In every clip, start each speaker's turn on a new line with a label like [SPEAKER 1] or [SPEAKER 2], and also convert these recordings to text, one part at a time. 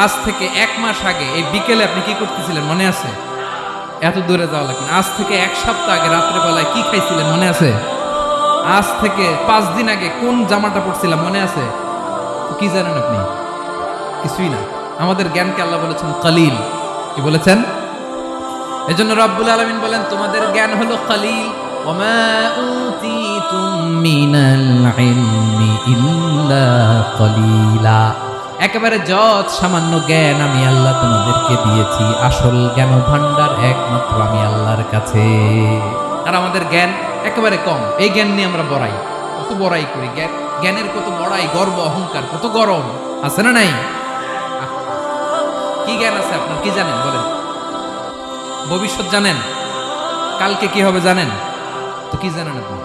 [SPEAKER 1] আজ থেকে 1 মাস আগে এই বিকেলে আপনি কি করতেছিলেন মনে আছে? এত দূরে যাওয়া লাগবে না। আজ থেকে 1 সপ্তাহ আগে রাত্রে বেলায় কি খাইছিলেন মনে আছে? আজ থেকে 5 দিন আগে কোন জামাটা পরছিলাম মনে আছে? কি জানেন আপনি? কিছুই না। আমাদের জ্ঞানকে আল্লাহ বলেছেন কলিল। কি বলেছেন? এজন্য রব্বুল আলামিন বলেন তোমাদের জ্ঞান হলো কলিল। ওমা উতিতুম মিনাল ইলমি ইল্লা কলিলা। একেবারে যত সামান্য জ্ঞান আমি আল্লাহ তোমাদেরকে দিয়েছি, আসল জ্ঞান ভান্ডার একমাত্র আমি আল্লাহর কাছে। আর আমাদের জ্ঞান একেবারে কম। এই জ্ঞান নিয়ে আমরা বড়াই, কত বড়াই করি। জ্ঞানের কত বড়াই, গর্ব অহংকার, কত গরম আছে না নাই? কি জ্ঞান আছে আপনার? কি জানেন বলেন? ভবিষ্যৎ জানেন? কালকে কি হবে জানেন? তো কি জানেন আপনি?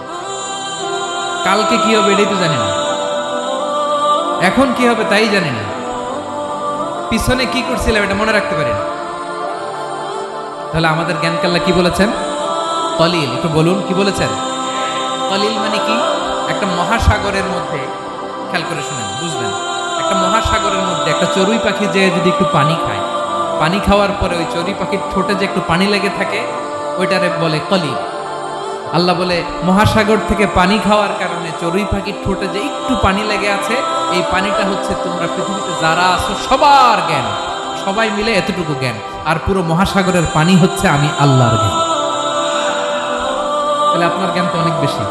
[SPEAKER 1] কালকে কি হবে এটাই তো জানেন না। এখন কি হবে তাই জানি না। পিছনে কি করছিলাম এটা মনে রাখতে পারি না। তাহলে আমাদের জ্ঞানকে আল্লাহ কি বলেছেন? কলিল। একটু বলুন কি বলেছেন? কলিল মানে কি? একটা মহাসাগরের মধ্যে, খেয়াল করে শুনেন বুঝবেন, একটা মহাসাগরের মধ্যে একটা চড়ুই পাখি যে যদি একটু পানি খায়, পানি খাওয়ার পরে ওই চড়ুই পাখির ঠোঁটে যে একটু পানি লেগে থাকে ওইটারে বলে কলিল। আল্লাহ বলে মহাসাগর থেকে পানি খাওয়ার কারণে চড়ুই পাখির ঠোঁটে যে একটু পানি লেগে আছে, এই পানিটা হচ্ছে তোমরা পৃথিবীতে যারা আছো সবার জ্ঞান, সবাই মিলে এতটুকু জ্ঞান। আর পুরো মহাসাগরের পানি হচ্ছে আমি আল্লাহর জ্ঞান। তাহলে আপনার জ্ঞান তো অনেক বেশি।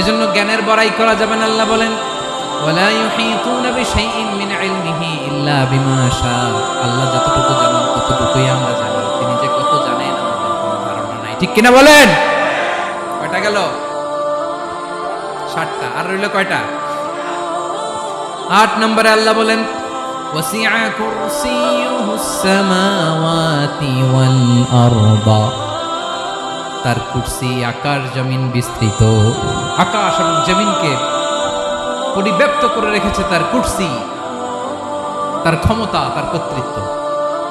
[SPEAKER 1] এজন্য জ্ঞানের বড়াই করা যাবে না। আল্লাহ বলেন ওয়ালা ইউহিতুনা বিশাইইন মিন ইলমিহি ইল্লা বিমা শা। আল্লাহ যতটুকু জানেন ততটুকুই আমরা জানি। তিনি যে কত জানেন আমাদের কোনো ধারণা নাই। ঠিক কিনা বলেন? কয়টা গেল? 7টা। আর রইল কয়টা? 8 নম্বরে আল্লাহ বলেন ওয়াসিআ কুরসিয়ুহুস সামাওয়াতি ওয়াল আরদা। তার কুরসি আকাশ জমিন বিস্তৃত। আকাশ এবং জমিনকে পরিব্যাপ্ত করে রেখেছে তার কুরসি, তার ক্ষমতা, তার কর্তৃত্ব।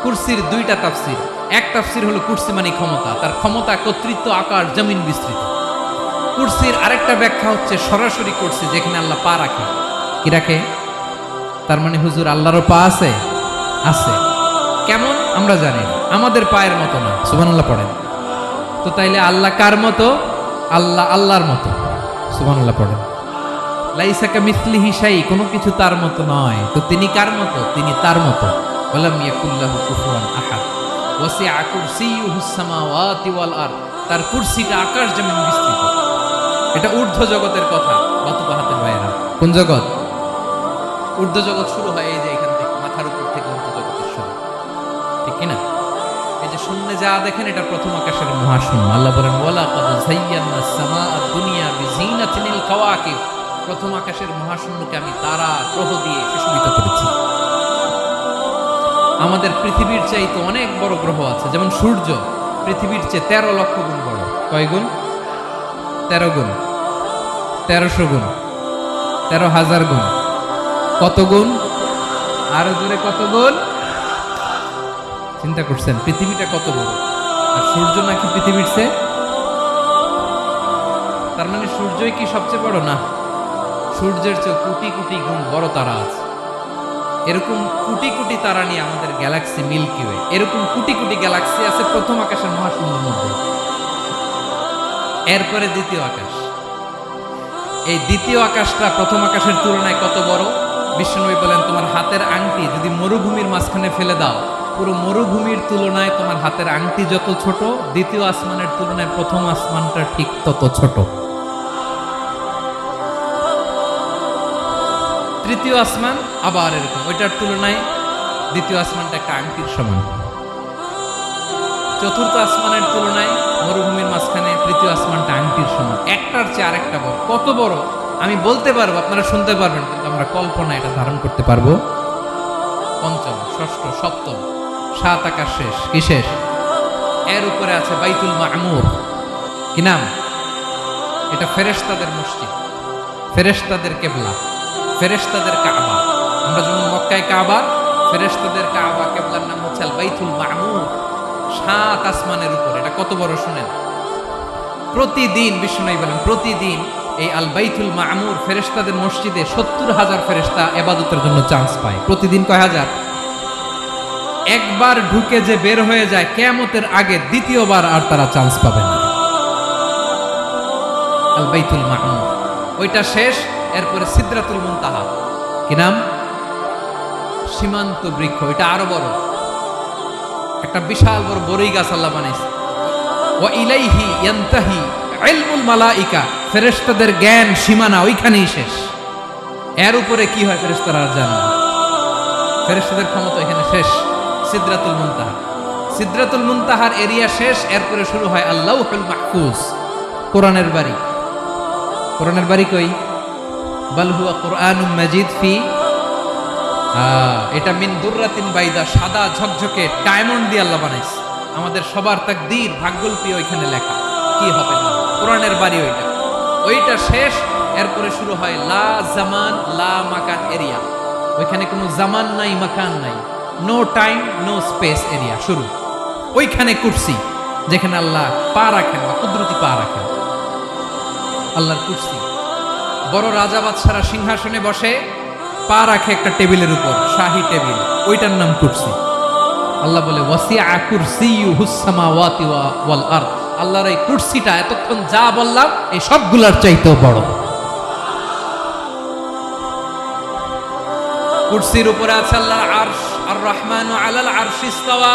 [SPEAKER 1] কুরসির 2টা তাফসীর। এক তাফসীর হলো কুরসি মানে ক্ষমতা, তার ক্ষমতা, কর্তৃত্ব, আকাশ জমিন বিস্তৃত। কুরসির আরেকটা ব্যাখ্যা হচ্ছে সরাসরি কুরসি, যেখানে আল্লাহ পা রাখে। কি রাখে? তার মানে হুজুর আল্লাহরও পা আছে? আছে। কেমন আমরা জানি না, আমাদের পায়ের মতো না। সুবহানাল্লাহ পড়েন তো। তাইলে আল্লাহ কার মতো? আল্লাহ আল্লাহর মতো। সুবহানাল্লাহ পড়েন। লাইসা কামিসলিহি শাই, কোনো কিছু তার মতো নয়। তো তিনি কার মতো? তিনি তার মতো। ওয়ালাম ইয়াকুল্লাহু কুফুয়ান আহাদ। ওয়াসিআ কুরসিয়ুহুস সামাওয়াতি ওয়াল আরদ। তার কুরসিটা আকাশ জমিন বিস্তৃত। এটা ঊর্ধ্ব জগতের কথা। বাতুবাহাতের ভাইয়েরা, কোন জগৎ? ঊর্ধ্ব জগৎ শুরু হয় এই যে এখান থেকে, মাথার উপর থেকে ঊর্ধ্ব জগতের শুরু। ঠিক কিনা? এই যে শূন্যে যা দেখেন এটা প্রথম আকাশের মহাশূন্য। আল্লাহ বলেন ওয়ালাকাদ যায়্যানাস সামাআদ দুনিয়া বিজিনাতিল কাওয়াকিব। প্রথম আকাশের মহাশূন্যকে আমি তারা গ্রহ দিয়ে সুশোভিত করেছি। আমাদের পৃথিবীর চাইতে অনেক বড় গ্রহ আছে, যেমন সূর্য পৃথিবীর চেয়ে 13 লক্ষ গুণ বড়। কয় গুণ? 13 গুণ, 1300 গুণ, 13,000 গুণ। কত গুণ? আরো জোরে কত গুণ? চিন্তা করছেন পৃথিবীটা কত বড়, আর সূর্য নাকি পৃথিবীর চেয়ে? তার মানে সূর্যই কি সবচেয়ে বড়? না, সূর্যের চেয়ে কোটি কোটি গুণ বড় তারা আছে। এরকম কোটি কোটি তারা নিয়ে আমাদের গ্যালাক্সি মিল্কি ওয়ে। এরকম কোটি কোটি গ্যালাক্সি আছে প্রথম আকাশের মহাশূন্যের মধ্যে। এরপরে দ্বিতীয় আকাশ। এই দ্বিতীয় আকাশটা প্রথম আকাশের তুলনায় কত বড়? বিশ্বনবী বলেন তোমার হাতের আংটি যদি মরুভূমির মাঝখানে ফেলে দাও, পুরো মরুভূমির তুলনায় তোমার হাতের আংটি যত ছোট, দ্বিতীয় আসমানের তুলনায় প্রথম আসমানটা ঠিক তত ছোট। তৃতীয় আসমান আবার এরকম, ওইটার তুলনায় দ্বিতীয় আসমানটা একটা আংটির সমান। চতুর্থ আসমানের তুলনায় মরুভূমির মাঝখানে তৃতীয় আসমানটা আংটির সমান। একটার চেয়ে আরেকটা বড়। কত বড় আমি বলতে পারবো, আপনারা শুনতে পারবেন, কিন্তু আমরা কল্পনা এটা ধারণ করতে পারবো? পঞ্চম, ষষ্ঠ, সপ্তম, 7 আকাশ শেষ। কি শেষ? এর উপরে আছে বাইতুল মামুর। কি নাম? এটা ফেরেশতাদের মসজিদ, ফেরেশতাদের কিবলা, ফেরেশতাদের কাবা। আমরা যেমন মক্কায় কাবা, ফেরেশতাদের কাবা কিবলার নাম হচ্ছে আল বাইতুল মামুর। 7 আসমানের উপরে। এটা কত বড় শুনেন। প্রতিদিন বিষ্ণু বলেন প্রতিদিন এই আল বাইতুল মামুর ফেরেশতাদের মসজিদে 70,000 ফেরেশতা ইবাদতের জন্য চান্স পায়। প্রতিদিন কয় হাজার? একবার ঢুকে যে বের হয়ে যায় কিয়ামতের আগে দ্বিতীয়বার আর তারা চান্স পাবে না। আল বাইতুল মামুর ওইটা শেষ, এরপরে সিদরাতুল মুনতাহা। কি নাম? সীমান্ত বৃক্ষ। এটা আরো বড়, একটা বিশাল বড় বড়ই গাছ আল্লাহ বানাইছে। ওয়া ইলাইহি ইয়ানতাহি ইলমুল মালাইকা, ফেরেশতাদের জ্ঞান সীমানা ওইখানেই শেষ। এর উপরে কি হয় ফেরেশতারা আর জানে না। ফেরেশতাদের ক্ষমতা এখানে শেষ। সিদরাতুল মুনতাহা, সিদরাতুল মুনতাহার এরিয়া শেষ, এরপরে শুরু হয় আল্লাহুল মাহফুজ, কোরআনের বাড়ি। কোরআনের বাড়ি কই? বাল হুয়া কুরআনুম মাজিদ ফি, এটা মিন দুররাতিন বাইদা, সাদা ঝকঝকে ডায়মন্ড দিয়ে আল্লাহ বানাইছে। আমাদের সবার তাকদীর ভাগ্যলিপি ওইখানে লেখা, কি হবে না। কোরআনের বাড়ি ওইটা, ওইটা শেষ, এরপরে শুরু হয় লা জামান লা মাকান এরিয়া। ওইখানে কোনো জামান নাই, মাকান নাই, no time no space area শুরু। ওইখানে কুরসি, যেখানে আল্লাহ পা রাখেন বা কুদরতি পা রাখেন, আল্লাহর কুরসি। বড় রাজা বাদশারা সিংহাসনে বসে পা রাখে একটা টেবিলের উপর, শাহী টেবিল, ওইটার নাম কুরসি। আল্লাহ বলে ওয়াসিআ কুরসিয়ুহুস সামাওয়াতি ওয়াল আরদ, আল্লাহর এই কুরসিটা এতক্ষণ যা বললাম এই সবগুলোর চাইতেও বড়। কুরসির উপরে আছে আল্লাহর আরশ, আর রহমানু আলাল আরশি ইস্তাওয়া,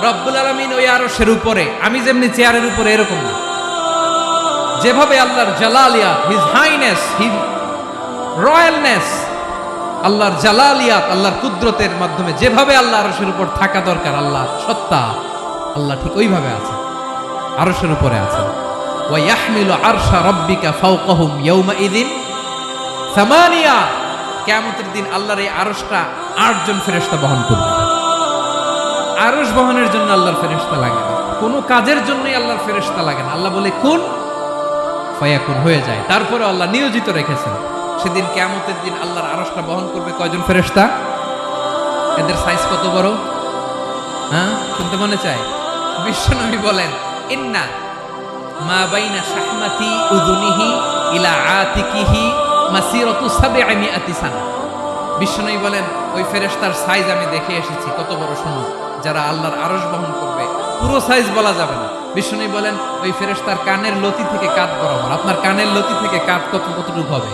[SPEAKER 1] রব্বুল আলামিন ওই আরশের উপরে। আমি যেমনি চেয়ারের উপরে এরকম না, যেভাবে আল্লাহর জালালিয়াত, হিজ হাইনেস, হিজ রয়্যালনেস, আল্লাহর জালালিয়াত, আল্লাহর কুদরতের মাধ্যমে যেভাবে আল্লাহ আরশের উপর থাকা দরকার, আল্লাহ সত্তা, আল্লাহ ঠিক ওইভাবে আছে, আরশের উপরে আছে। ওয়া ইয়াহমিলু আরশা রাব্বিকা ফাওকাহুম ইয়াওমাইযিন সামানিয়া, কিয়ামতের দিন আল্লাহর এই আরশটা 8 জন ফেরেশতা বহন করবে। আরশ বহনের জন্য আল্লাহর ফেরেশতা লাগে না, কোনো কাজের জন্যই আল্লাহর ফেরেশতা লাগে না। আল্লাহ বলে কুন ফায়াকুন, হয়ে যায়। তারপরে আল্লাহ নিয়োজিত রেখেছেন। সেদিন কিয়ামতের দিন আল্লাহর আরশটা বহন করবে কয়জন ফেরেশতা? এদের সাইজ কত বড়? হ্যাঁ, শুনতে মনে চায়? বিশ্বনবী বলেন ইন্না মা বাইনা শাহমাতি উযুনিহি ইলা আতিকিহি মাসিরাতু 700 সানা। বিশ্বনবী বলেন ওই ফেরেশতার সাইজ আমি দেখে এসেছি, কত বড় শোনো। যারা আল্লাহর আরশ বহন করবে, পুরো সাইজ বলা যাবে না। বিশ্বনবী বলেন ওই ফেরেশতার কানের লতি থেকে কাঁধ বরাবর। আপনার কানের লতি থেকে কাঁধ কতটুকু হবে?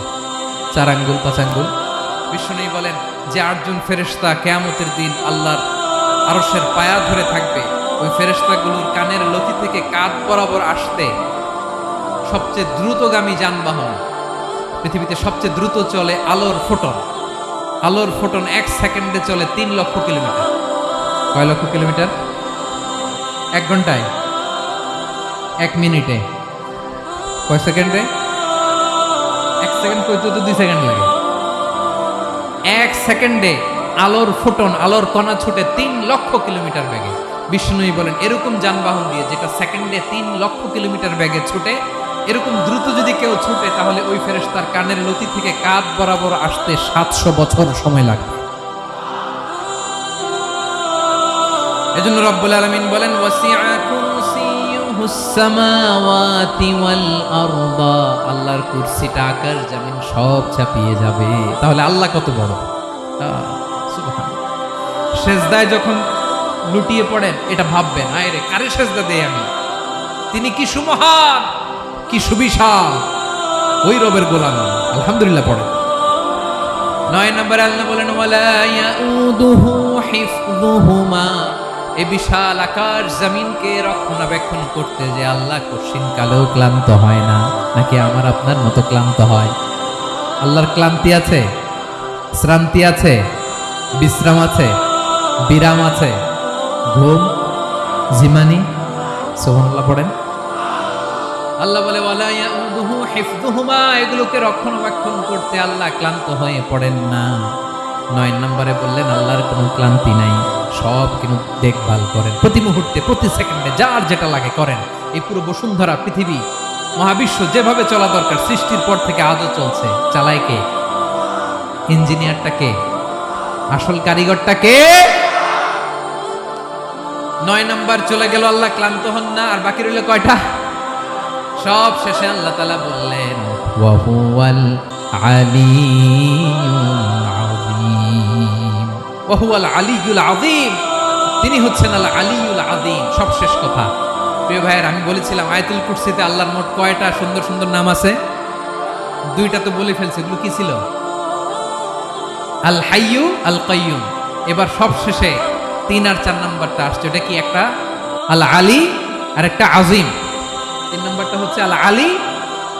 [SPEAKER 1] 4 আঙ্গুল 5 আঙ্গুল। বিশ্বনবী বলেন যে 8 জন ফেরেশতা কিয়ামতের দিন আল্লাহর আরশের পায়া ধরে থাকবে, ওই ফেরেশতাগুলোর কানের লতি থেকে কাঁধ বরাবর আসতে সবচেয়ে দ্রুতগামী যানবাহন, পৃথিবীতে সবচেয়ে দ্রুত চলে আলোর ফোটন। আলোর ফোটন 1 সেকেন্ডে চলে 3 লক্ষ কিলোমিটার। কয় লক্ষ কিলোমিটার? 1 ঘন্টায়? 1 মিনিটে? কয় সেকেন্ডে? 1 সেকেন্ড কইতে তো 2 সেকেন্ড লাগে। 1 সেকেন্ডে আলোর ফোটন, আলোর কণা ছুটে 3 লক্ষ কিলোমিটার বেগে। বিষ্ণুই বলেন এরকম যানবাহন দিয়ে, যেটা সেকেন্ডে 3 লক্ষ কিলোমিটার বেগে ছুটে, এরকম দ্রুত যদি কেউ ছুটে, তাহলে ওই ফেরেশতার কানের লতি থেকে কাঁধ বরাবর আসতে 700 বছর সময় লাগবে। এজন্য রব্বুল আলামিন বলেন ওয়াসিআ কুরসিয়ুহুস সামাওয়াতি ওয়াল আরদা, আল্লাহর কুরসিটা আকাশ জমিন সব ছাপিয়ে যাবে। তাহলে আল্লাহ কত বড়! সুবহানাল্লাহ। সেজদায় যখন লুটিয়ে পড়েন, এটা ভাববেন, আয় রে কারে সেজদা দেই আমি, তিনি কি সুমহান, কি সুবিশাল, ওই রবের গোলাম। আলহামদুলিল্লাহ পড়েন। 9 নম্বরে আল্লাহ বলেন ওয়ালা ইয়াউদুহু হিফযুহুমা, এই বিশাল আকাশ জমিনকে রক্ষণাবেক্ষণ করতে যে আল্লাহ কঠিন কালেও ক্লান্ত হয় না। নাকি আমার আপনার মতো ক্লান্ত হয়? আল্লাহর ক্লান্তি আছে, শ্রান্তি আছে, বিশ্রাম আছে, বিরাম আছে, ঘুম, জিমানি? সুবহানাল্লাহ পড়েন। আল্লাহ বলে ওয়ালা ইয়াউদুহু হিফযুহুমা, এগুলোকে রক্ষণাবেক্ষণ করতে আল্লাহ ক্লান্ত হয়ে পড়েন না। 9 নম্বরে বললেন আল্লাহর কোনো ক্লান্তি নাই, সব কিন্তু দেখভাল করেন, প্রতি মুহূর্তে প্রতি সেকেন্ডে যার যেটা লাগে করেন। এই পুরো বসুন্ধরা, পৃথিবী, মহাবিশ্ব যেভাবে চলা দরকার সৃষ্টির পর থেকে আজও চলছে। চালায় কে? ইঞ্জিনিয়ারটা কে? আসল কারিগরটা কে? 9 নম্বর চলে গেল, আল্লাহ ক্লান্ত হন না। আর বাকি রইল কয়টা? সব শেষে আল্লাহ তাআলা বললেন ওয়া হুয়াল আলিয়্যুল আযীম। ওয়া হুয়াল আলিয়্যুল আযীম, তিনি হচ্ছেন আল আলিয়্যুল আযীম, সবশেষ কথা। প্রিয় ভাইয়ের, আমি বলেছিলাম আয়াতুল কুরসিতে আল্লাহর মোট কয়টা সুন্দর সুন্দর নাম আছে? দুইটা তো বলে ফেলছে, এগুলো কি ছিল? আল হাইয়্যু, আল কাইয়্যুম। এবার সবশেষে 3 আর 4 নাম্বারটা আসছে, এটা কি? একটা আল আলী আর একটা আযীম। 3 নাম্বারটা হচ্ছে আল আলী,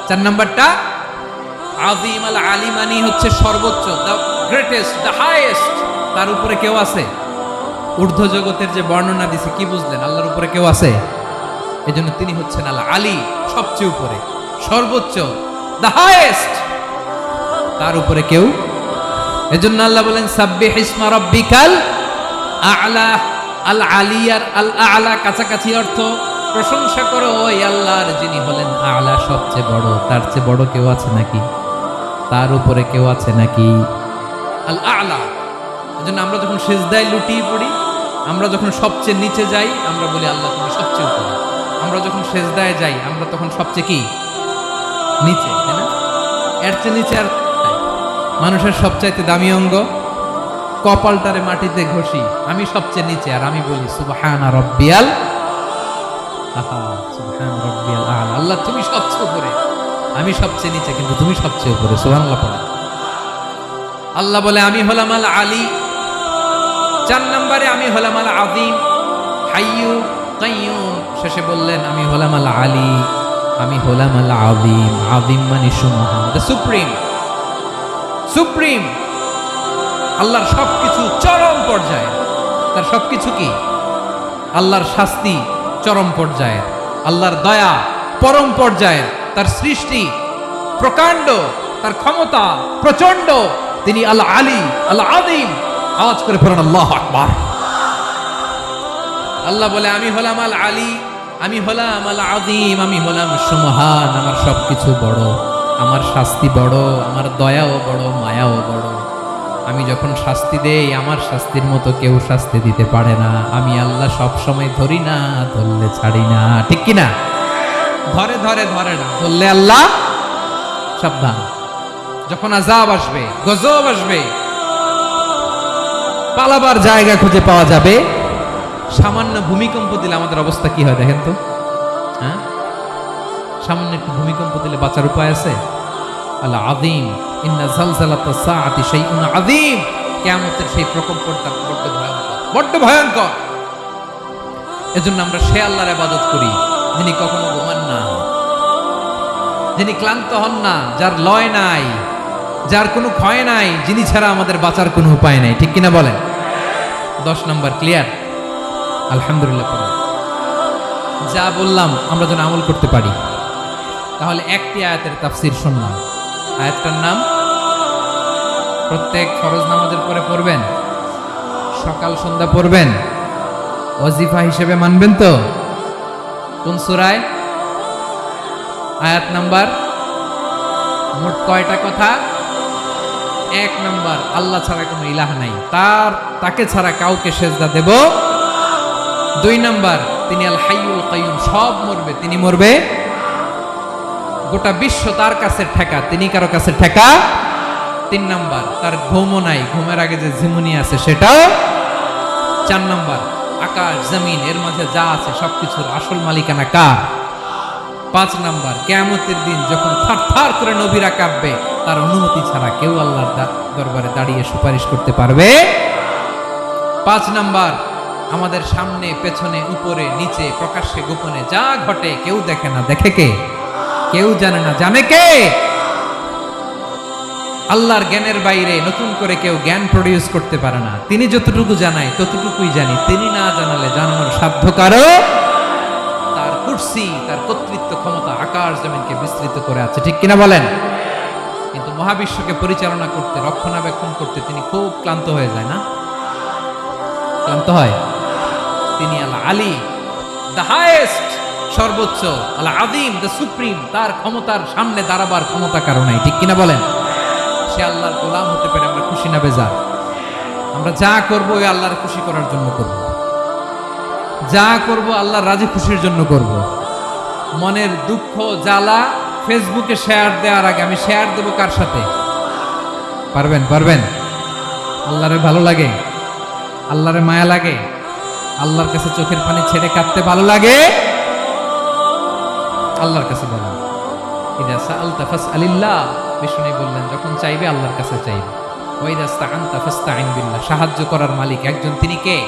[SPEAKER 1] 4 নাম্বারটা আযীম। আল আলী মানে হচ্ছে সর্বোচ্চ, দ্য গ্রেটেস্ট, দ্য হাইয়েস্ট। তার উপরে কেউ আছে? ঊর্ধ্ব জগতের যে বর্ণনা দিছে, কি বুঝলেন? আল্লাহর উপরে কেউ আছে? এজন্য তিনি হচ্ছেন আল আলী, সবচেয়ে উপরে, সর্বোচ্চ, দ্য হাইয়েস্ট। তার উপরে কেউ। এজন্য আল্লাহ বলেন সাব্বিহ ইসমা রাব্বিকাল আ'লা। আল আলী আর আল আ'লা কাছাকাছি অর্থ। প্রশংসা করো ওই আল্লাহর, যিনি হলেন আ'লা, সবচেয়ে বড়। তার চেয়ে বড় কেউ আছে নাকি? তার উপরে কেউ আছে নাকি? আল আ'লা। এজন্য আমরা যখন সিজদায় লুটিয়ে পড়ি, আমরা যখন সবচেয়ে নিচে যাই, আমরা বলি আল্লাহ তুমি সবচেয়ে উপরে। আমরা যখন সিজদায় যাই, আমরা তখন সবচেয়ে কি? নিচে, তাই না? এর চেয়ে নিচে আর মানুষের সবচাইতে দামি অঙ্গ, কপালটারে মাটিতে ঘষি, আমি সবচেয়ে নিচে, আর আমি বলি সুবহানা রাব্বিয়াল সুবহানা রাব্বিয়াল আ'লা। আল্লাহ তুমি সবচেয়ে উপরে, আমি সবচেয়ে নিচে, কিন্তু তুমি সবচেয়ে উপরে। সুবহানাল্লাহ পড়া। আল্লাহ বলে আমি হলাম আল আলী। 4 নম্বরে আমি হলাম আল আযীম, হাইয়্যু কাইয়্যুম। শেষে বললেন আমি হলাম আল আলী, আমি হলাম আল আযীম। আযীম মানে সুমহান, দ্য সুপ্রিম। সুপ্রিম আল্লাহর সবকিছু চরম পর্যায়ে। তার সবকিছু কি? আল্লাহর শাস্তি চরম পর্যায়ের, আল্লাহর দয়া পরম পর্যায়ের, তার সৃষ্টি প্রকাণ্ড, তার ক্ষমতা প্রচন্ড। তিনি আল আলী, আল আযীম। আওয়াজ করে পড়ুন আল্লাহু আকবার। আল্লাহ বলে আমি হলাম আল আলী, আমি হলাম আল আযীম, আমি হলাম সুমহান। আমার সবকিছু বড়, আমার শাস্তি বড়, আমার দয়াও বড়, মায়াও বড়। আমি যখন শাস্তি দেই, আমার শাস্তির মতো কেউ শাস্তি দিতে পারে না। আমি আল্লাহ সব সময় ধরি না, ধরলে ছাড়ি না। ঠিক কি না? ধরে ধরে ধরে না, ধরলে আল্লাহ সাবধান। যখন আযাব আসবে, গজব আসবে, পালাবার জায়গা খুঁজে পাওয়া যাবে। সামান্য ভূমিকম্প দিলে আমাদের অবস্থা কি হয় দেখেন তো? হ্যাঁ, সামান্য একটু ভূমিকম্প দিলে বাঁচার উপায় আছে? আল আযীম, ইন্না যালযালাতাস সাআতি শাইউন আযীম। কিয়ামতের সেই প্রকম্পটা বড্ড ভয়ঙ্কর, বড্ড ভয়ঙ্কর। এজন্য আমরা সে আল্লাহর ইবাদত করি যিনি কখনো ঘুমান না, যিনি ক্লান্ত হন না, যার লয় নাই, যার কোনো ক্ষয় নাই, যিনি ছাড়া আমাদের বাঁচার কোনো উপায় নাই। ঠিক কিনা বলেন? 10 নম্বর ক্লিয়ার? আলহামদুলিল্লাহ। যা বললাম আমরা যেন আমল করতে পারি। তাহলে একটি আয়াতের তাফসীর শুনলাম। আয়াতটার নাম প্রত্যেক ফরজ নামাজের পরে পড়বেন, সকাল সন্ধ্যা পড়বেন, ওয়াজিফা হিসেবে মানবেন তো? কোন সূরায়? আয়াত নাম্বার? মোট কয়টা কথা? 1 নাম্বার, আল্লাহ ছাড়া কোনো ইলাহ নাই, তাকে ছাড়া কাউকে সেজদা দেব। 2 নাম্বার, তিনি আল হাইয়ুল কাইয়্যুম, সব মরবে, তিনি মরবে। গোটা বিশ্ব তার কাছে ঠেকা, তিনি কারো কাছে ঠেকা। 3 নাম্বার, তার ঘুমও নাই, ঘুমের আগে যে ঝিমুনি আছে সেটাও। 4 নাম্বার, আকাশ জমিন এর মাঝে যা আছে সবকিছুর আসল মালিকানা কার? 5 নাম্বার, কিয়ামতের দিন যখন থারথার করে নবীরা কাঁপবে, তার অনুমতি ছাড়া কেউ আল্লাহর দরবারে দাঁড়িয়ে সুপারিশ করতে পারবে। 5 নাম্বার, আমাদের সামনে পেছনে উপরে নিচে প্রকাশ্যে গোপনে যা ঘটে কেউ দেখে না, দেখে কে? কেউ জানে না, জানে কে? আল্লাহর জ্ঞানের বাইরে নতুন করে কেউ জ্ঞান প্রডিউস করতে পারে না। তিনি যতটুকু জানায় ততটুকুই জানি, তিনি না জানালে জানানোর সাধ্য কারো। তার কুরসি, তার কর্তৃত্ব ক্ষমতা আকাশ জমিনকে বিস্তৃত করে আছে। ঠিক কিনা বলেন? কিন্তু মহাবিশ্বকে পরিচালনা করতে, রক্ষণাবেক্ষণ করতে তিনি খুব ক্লান্ত হয়ে যায় না? ক্লান্ত হয়। তিনি আল আলী, দ্য হাইয়েস্ট, সর্বোচ্চ, আল আযীম, দ্য সুপ্রিম। তার ক্ষমতার সামনে দাঁড়াবার ক্ষমতা কারো নাই। ঠিক কিনা বলেন? সে আল্লাহর গোলাম হতে পারে আমরা খুশি না বেজার? আমরা যা করব ওই আল্লাহর খুশি করার জন্য করব, যা করব আল্লাহর রাজি খুশির জন্য করব। মনের দুঃখ জ্বালা ফেসবুকে শেয়ার দেওয়ার আগে আমি শেয়ার দেবো কার সাথে? পারবেন? পারবেন? আল্লাহরে ভালো লাগে, আল্লাহরে মায়া লাগে, আল্লাহর কাছে চোখের পানি ছেড়ে কাঁদতে ভালো লাগে, আল্লাহর কাছে বলেন। ইদা সাআলতা ফাসআলিল্লাহ, বিষ্ণু বললেন যখন চাইবে আল্লাহর কাছে চাইবে। ওয়া ইদা ইসতাআনতা ফাসতাইন বিল্লাহ, সাহায্য করার মালিক একজন, তিনি কে?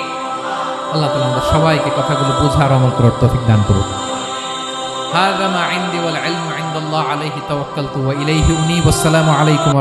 [SPEAKER 1] আল্লাহ তাআলা আমাদের সবাইকে কথাগুলো বোঝার আমল করার তৌফিক দান করুন। হাযা মা ইনদি ওয়াল ইলমু ইনদাল্লাহ আলাইহি তাওয়াক্কালতু ওয়া ইলাইহি উনীব। আসসালামু আলাইকুম।